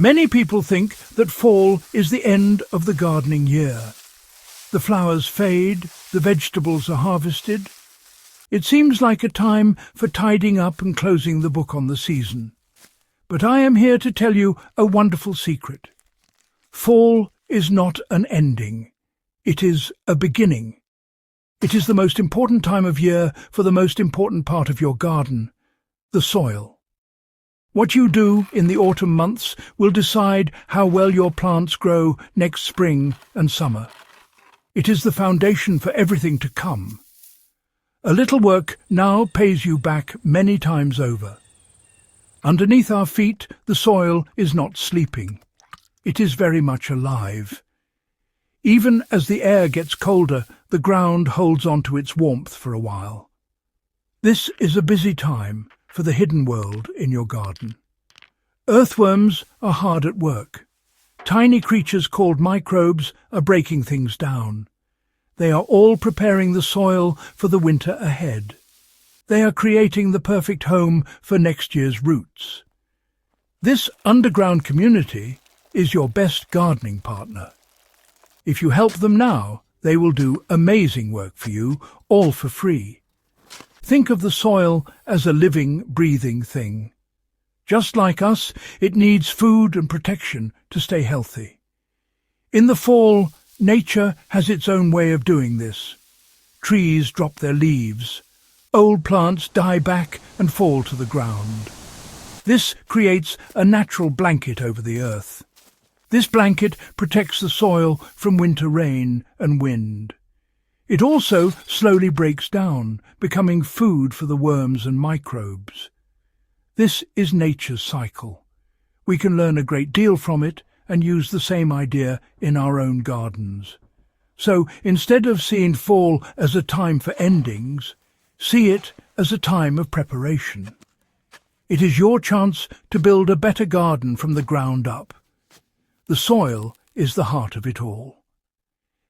Many people think that fall is the end of the gardening year. The flowers fade, the vegetables are harvested. It seems like a time for tidying up and closing the book on the season. But I am here to tell you a wonderful secret. Fall is not an ending. It is a beginning. It is the most important time of year for the most important part of your garden, the soil. What you do in the autumn months will decide how well your plants grow next spring and summer. It is the foundation for everything to come. A little work now pays you back many times over. Underneath our feet, the soil is not sleeping. It is very much alive. Even as the air gets colder, the ground holds on to its warmth for a while. This is a busy time for the hidden world in your garden. Earthworms are hard at work. Tiny creatures called microbes are breaking things down. They are all preparing the soil for the winter ahead. They are creating the perfect home for next year's roots. This underground community is your best gardening partner. If you help them now, they will do amazing work for you, all for free. Think of the soil as a living, breathing thing. Just like us, it needs food and protection to stay healthy. In the fall, nature has its own way of doing this. Trees drop their leaves. Old plants die back and fall to the ground. This creates a natural blanket over the earth. This blanket protects the soil from winter rain and wind. It also slowly breaks down, becoming food for the worms and microbes. This is nature's cycle. We can learn a great deal from it and use the same idea in our own gardens. So instead of seeing fall as a time for endings, see it as a time of preparation. It is your chance to build a better garden from the ground up. The soil is the heart of it all.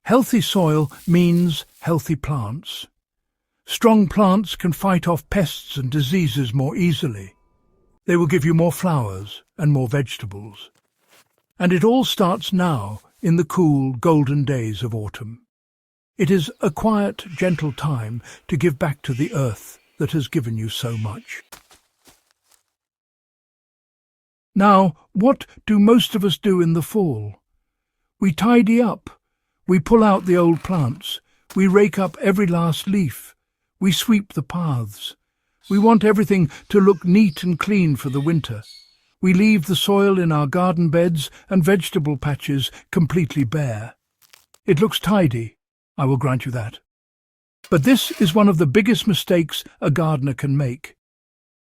Healthy soil means healthy plants. Strong plants can fight off pests and diseases more easily. They will give you more flowers and more vegetables. And it all starts now in the cool, golden days of autumn. It is a quiet, gentle time to give back to the earth that has given you so much. Now, what do most of us do in the fall? We tidy up. We pull out the old plants. We rake up every last leaf. We sweep the paths. We want everything to look neat and clean for the winter. We leave the soil in our garden beds and vegetable patches completely bare. It looks tidy, I will grant you that. But this is one of the biggest mistakes a gardener can make.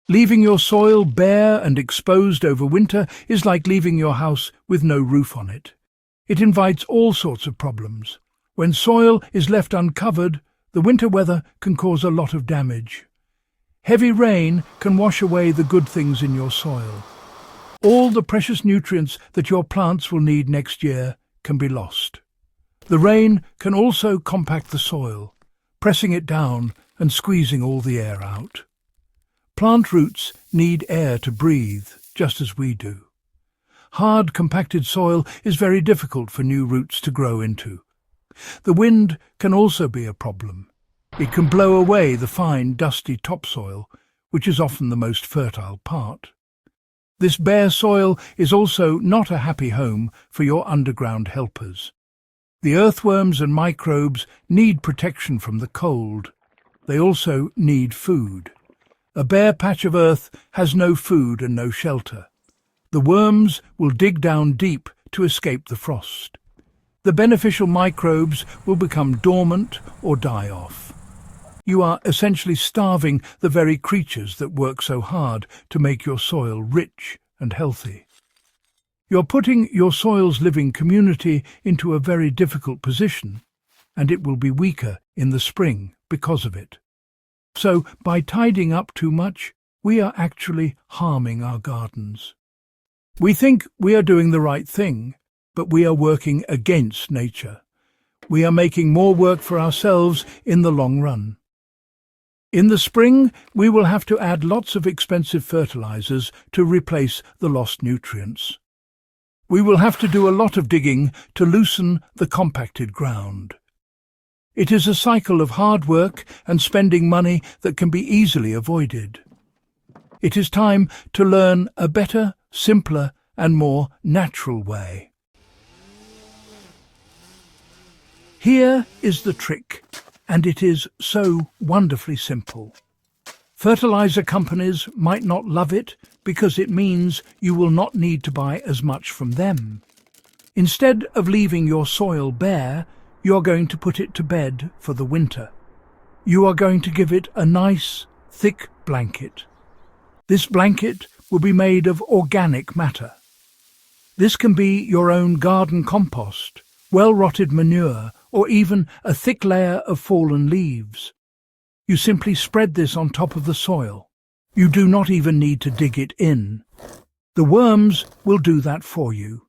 Leaving your soil bare and exposed over winter is like leaving your house with no roof on it. It invites all sorts of problems. When soil is left uncovered, the winter weather can cause a lot of damage. Heavy rain can wash away the good things in your soil. All the precious nutrients that your plants will need next year can be lost. The rain can also compact the soil, pressing it down and squeezing all the air out. Plant roots need air to breathe, just as we do. Hard, compacted soil is very difficult for new roots to grow into. The wind can also be a problem. It can blow away the fine, dusty topsoil, which is often the most fertile part. This bare soil is also not a happy home for your underground helpers. The earthworms and microbes need protection from the cold. They also need food. A bare patch of earth has no food and no shelter. The worms will dig down deep to escape the frost. The beneficial microbes will become dormant or die off. You are essentially starving the very creatures that work so hard to make your soil rich and healthy. You're putting your soil's living community into a very difficult position, and it will be weaker in the spring because of it. So, by tidying up too much, we are actually harming our gardens. We think we are doing the right thing, but we are working against nature. We are making more work for ourselves in the long run. In the spring, we will have to add lots of expensive fertilizers to replace the lost nutrients. We will have to do a lot of digging to loosen the compacted ground. It is a cycle of hard work and spending money that can be easily avoided. It is time to learn a better, simpler and more natural way. Here is the trick, and it is so wonderfully simple. Fertilizer companies might not love it because it means you will not need to buy as much from them. Instead of leaving your soil bare, you are going to put it to bed for the winter. You are going to give it a nice, thick blanket. This blanket will be made of organic matter. This can be your own garden compost, well-rotted manure, or even a thick layer of fallen leaves. You simply spread this on top of the soil. You do not even need to dig it in. The worms will do that for you.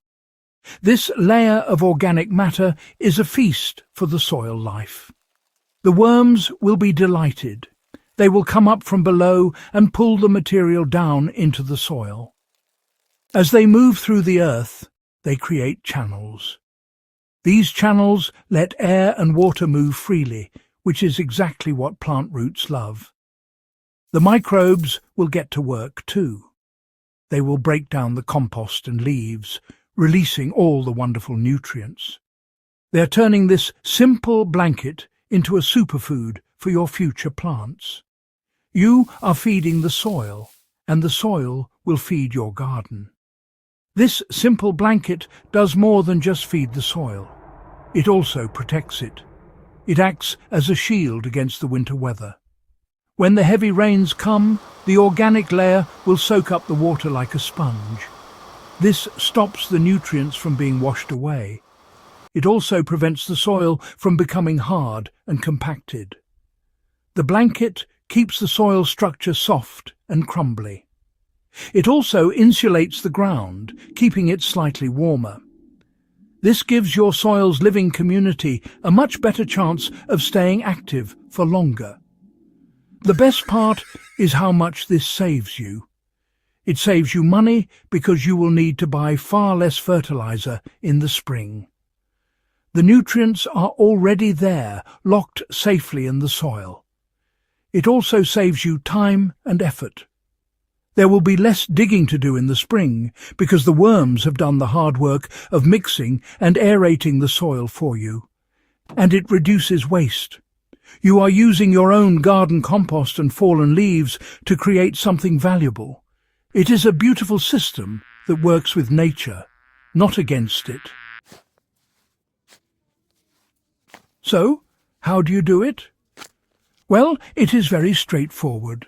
This layer of organic matter is a feast for the soil life. The worms will be delighted. They will come up from below and pull the material down into the soil. As they move through the earth, they create channels. These channels let air and water move freely, which is exactly what plant roots love. The microbes will get to work too. They will break down the compost and leaves, releasing all the wonderful nutrients. They are turning this simple blanket into a superfood for your future plants. You are feeding the soil, and the soil will feed your garden. This simple blanket does more than just feed the soil. It also protects it. It acts as a shield against the winter weather. When the heavy rains come, the organic layer will soak up the water like a sponge. This stops the nutrients from being washed away. It also prevents the soil from becoming hard and compacted. The blanket keeps the soil structure soft and crumbly. It also insulates the ground, keeping it slightly warmer. This gives your soil's living community a much better chance of staying active for longer. The best part is how much this saves you. It saves you money because you will need to buy far less fertilizer in the spring. The nutrients are already there, locked safely in the soil. It also saves you time and effort. There will be less digging to do in the spring because the worms have done the hard work of mixing and aerating the soil for you. And it reduces waste. You are using your own garden compost and fallen leaves to create something valuable. It is a beautiful system that works with nature, not against it. So, how do you do it? Well, it is very straightforward.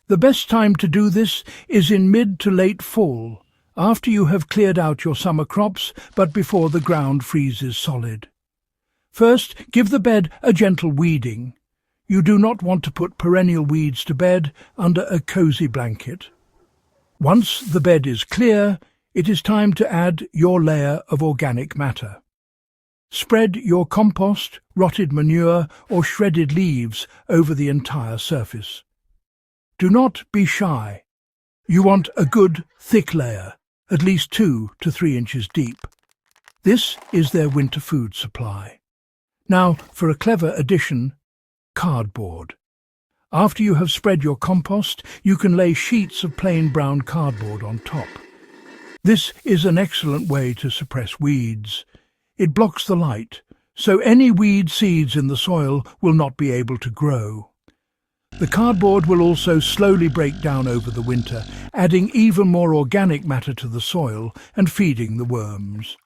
The best time to do this is in mid to late fall, after you have cleared out your summer crops, but before the ground freezes solid. First, give the bed a gentle weeding. You do not want to put perennial weeds to bed under a cozy blanket. Once the bed is clear, it is time to add your layer of organic matter. Spread your compost, rotted manure or shredded leaves over the entire surface. Do not be shy. You want a good, thick layer, at least 2 to 3 inches deep. This is their winter food supply. Now, for a clever addition, cardboard. After you have spread your compost, you can lay sheets of plain brown cardboard on top. This is an excellent way to suppress weeds. It blocks the light, so any weed seeds in the soil will not be able to grow. The cardboard will also slowly break down over the winter, adding even more organic matter to the soil and feeding the worms.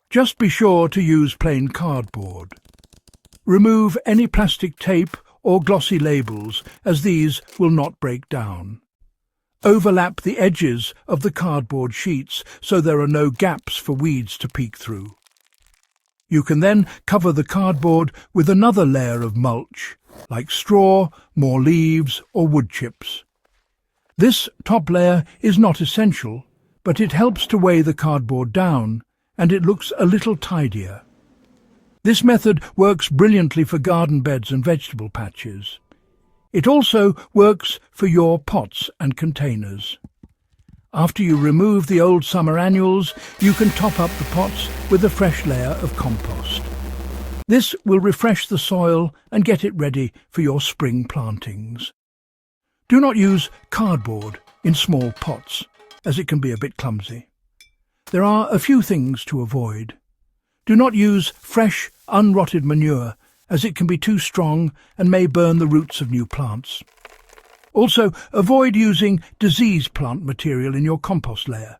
Just be sure to use plain cardboard. Remove any plastic tape or glossy labels, as these will not break down. Overlap the edges of the cardboard sheets so there are no gaps for weeds to peek through. You can then cover the cardboard with another layer of mulch, like straw, more leaves or wood chips. This top layer is not essential, but it helps to weigh the cardboard down, and it looks a little tidier. This method works brilliantly for garden beds and vegetable patches. It also works for your pots and containers. After you remove the old summer annuals, you can top up the pots with a fresh layer of compost. This will refresh the soil and get it ready for your spring plantings. Do not use cardboard in small pots, as it can be a bit clumsy. There are a few things to avoid. Do not use fresh, unrotted manure, as it can be too strong and may burn the roots of new plants. Also, avoid using diseased plant material in your compost layer.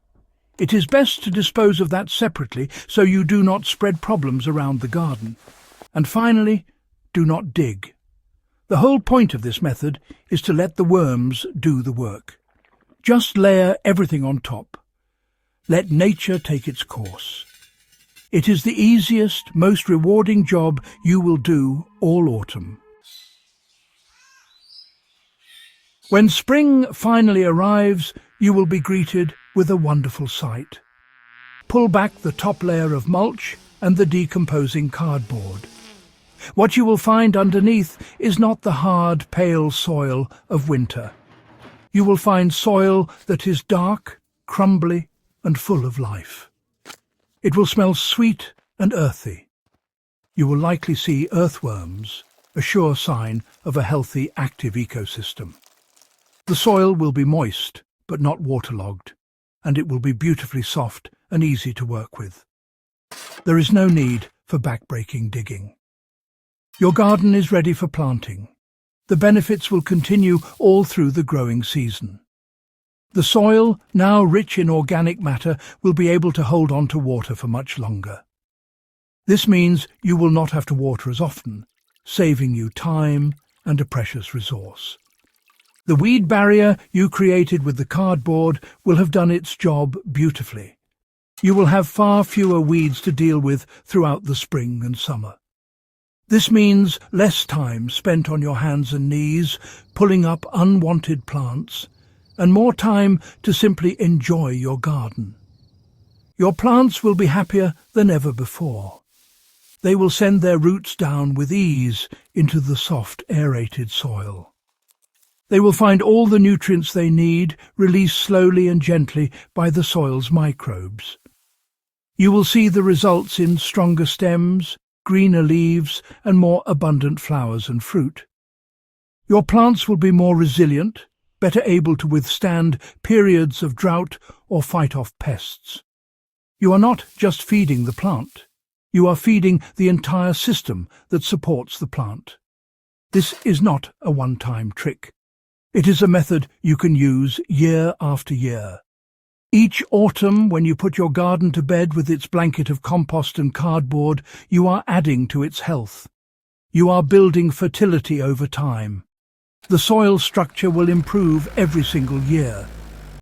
It is best to dispose of that separately so you do not spread problems around the garden. And finally, do not dig. The whole point of this method is to let the worms do the work. Just layer everything on top. Let nature take its course. It is the easiest, most rewarding job you will do all autumn. When spring finally arrives, you will be greeted with a wonderful sight. Pull back the top layer of mulch and the decomposing cardboard. What you will find underneath is not the hard, pale soil of winter. You will find soil that is dark, crumbly, and full of life. It will smell sweet and earthy. You will likely see earthworms, a sure sign of a healthy, active ecosystem. The soil will be moist, but not waterlogged, and it will be beautifully soft and easy to work with. There is no need for back-breaking digging. Your garden is ready for planting. The benefits will continue all through the growing season. The soil, now rich in organic matter, will be able to hold on to water for much longer. This means you will not have to water as often, saving you time and a precious resource. The weed barrier you created with the cardboard will have done its job beautifully. You will have far fewer weeds to deal with throughout the spring and summer. This means less time spent on your hands and knees, pulling up unwanted plants, and more time to simply enjoy your garden. Your plants will be happier than ever before. They will send their roots down with ease into the soft, aerated soil. They will find all the nutrients they need, released slowly and gently by the soil's microbes. You will see the results in stronger stems, greener leaves, and more abundant flowers and fruit. Your plants will be more resilient, better able to withstand periods of drought or fight off pests. You are not just feeding the plant. You are feeding the entire system that supports the plant. This is not a one-time trick. It is a method you can use year after year. Each autumn, when you put your garden to bed with its blanket of compost and cardboard, you are adding to its health. You are building fertility over time. The soil structure will improve every single year.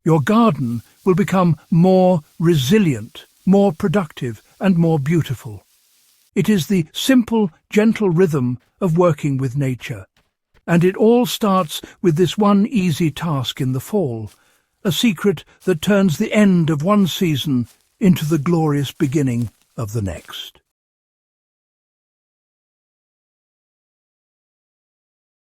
Your garden will become more resilient, more productive, and more beautiful. It is the simple, gentle rhythm of working with nature. And it all starts with this one easy task in the fall, a secret that turns the end of one season into the glorious beginning of the next.